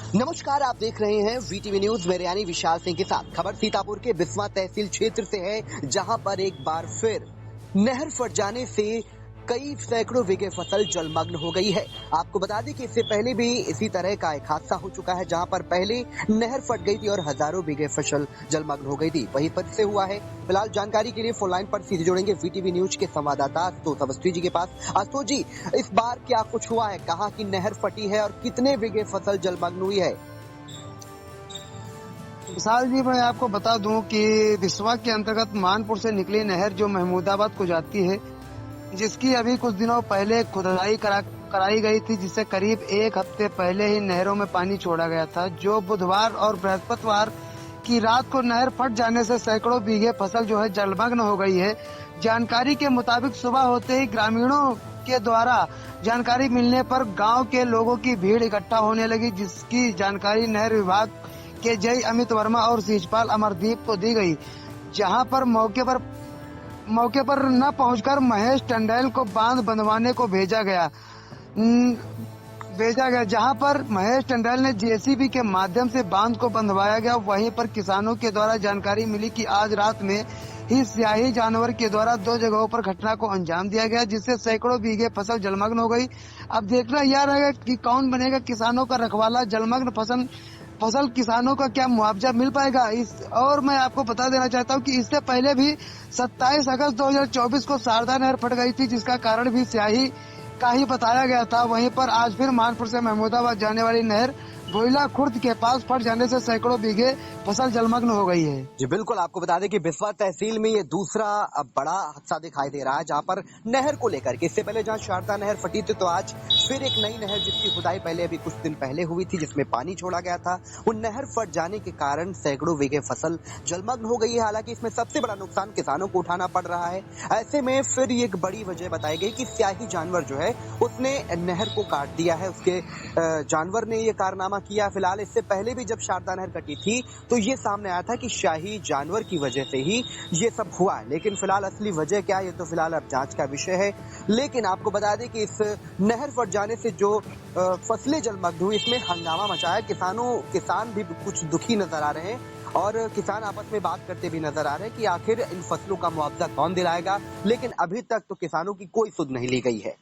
नमस्कार, आप देख रहे हैं वीटीवी न्यूज। मेरे यानी विशाल सिंह के साथ। खबर सीतापुर के बिस्वा तहसील क्षेत्र से है, जहां पर एक बार फिर नहर फट जाने से कई सैकड़ों बीघे फसल जलमग्न हो गई है। आपको बता दें कि इससे पहले भी इसी तरह का एक हादसा हो चुका है, जहां पर पहले नहर फट गई थी और हजारों बीघे फसल जलमग्न हो गई थी। वहीं पर से हुआ है। फिलहाल जानकारी के लिए फोन लाइन पर सीधे जोड़ेंगे वीटीवी न्यूज के संवाददाता आशुतोष अवस्थी जी के पास। आशुतोष जी, इस बार क्या कुछ हुआ है, कहाँ की नहर फटी है और कितने बीघे फसल जलमग्न हुई है? विशाल जी, मैं आपको बता दूं कि बिस्वा के अंतर्गत मानपुर से निकली नहर जो महमूदाबाद को जाती है, जिसकी अभी कुछ दिनों पहले खुदाई कराई गई थी, जिससे करीब एक हफ्ते पहले ही नहरों में पानी छोड़ा गया था। जो बुधवार और बृहस्पतिवार की रात को नहर फट जाने से सैकड़ों बीघे फसल जो है जलमग्न हो गई है। जानकारी के मुताबिक सुबह होते ही ग्रामीणों के द्वारा जानकारी मिलने पर गांव के लोगों की भीड़ इकट्ठा होने लगी, जिसकी जानकारी नहर विभाग के जय अमित वर्मा और सीजपाल अमरदीप को दी गई। जहां पर मौके पर न पहुंचकर महेश टंडेल को बांध बंधवाने को भेजा गया, जहां पर महेश टंडेल ने जेसीबी के माध्यम से बांध को बंधवाया गया। वहीं पर किसानों के द्वारा जानकारी मिली कि आज रात में ही स्याही जानवर के द्वारा 2 जगहों पर घटना को अंजाम दिया गया, जिससे सैकड़ों बीघे फसल जलमग्न हो गई। अब देखना यह रहेगा कि कौन बनेगा किसानों का रखवाला। जलमग्न फसल किसानों का क्या मुआवजा मिल पाएगा। और मैं आपको बता देना चाहता हूं कि इससे पहले भी 27 अगस्त 2024 को शारदा नहर फट गई थी, जिसका कारण भी स्याही का ही बताया गया था। वहीं पर आज फिर मानपुर से महमूदाबाद जाने वाली नहर बोइला खुर्द के पास फट जाने से सैकड़ों बीघे फसल जलमग्न हो गई है। जी बिल्कुल, आपको बता दें कि बिस्वा तहसील में ये दूसरा बड़ा हादसा दिखाई दे रहा है, जहां पर नहर को लेकर के इससे पहले जहां शारदा नहर फटी थी, तो आज फिर एक नई नहर जिसकी खुदाई पहले अभी कुछ दिन पहले हुई थी, जिसमें पानी छोड़ा गया था, वो नहर फट जाने के कारण सैकड़ों बीघे फसल जलमग्न हो गई है। हालांकि इसमें सबसे बड़ा नुकसान किसानों को उठाना पड़ रहा है। ऐसे में फिर एक बड़ी वजह बताई गई कि स्याही जानवर जो है उसने नहर को काट दिया है, उसके जानवर ने ये कारनामा किया। फिलहाल इससे पहले भी जब शारदा नहर कटी थी तो ये सामने आया था कि शाही जानवर की वजह से ही ये सब हुआ है, लेकिन फिलहाल असली वजह क्या है ये तो फिलहाल अब जांच का विषय है। लेकिन आपको बता दें कि इस नहर फट जाने से जो फसलें जलमग्न हुई, इसमें हंगामा मचा है। किसान भी कुछ दुखी नजर आ रहे हैं और किसान आपस में बात करते भी नजर आ रहे हैं कि आखिर इन फसलों का मुआवजा कौन दिलाएगा, लेकिन अभी तक तो किसानों की कोई सुध नहीं ली गई है।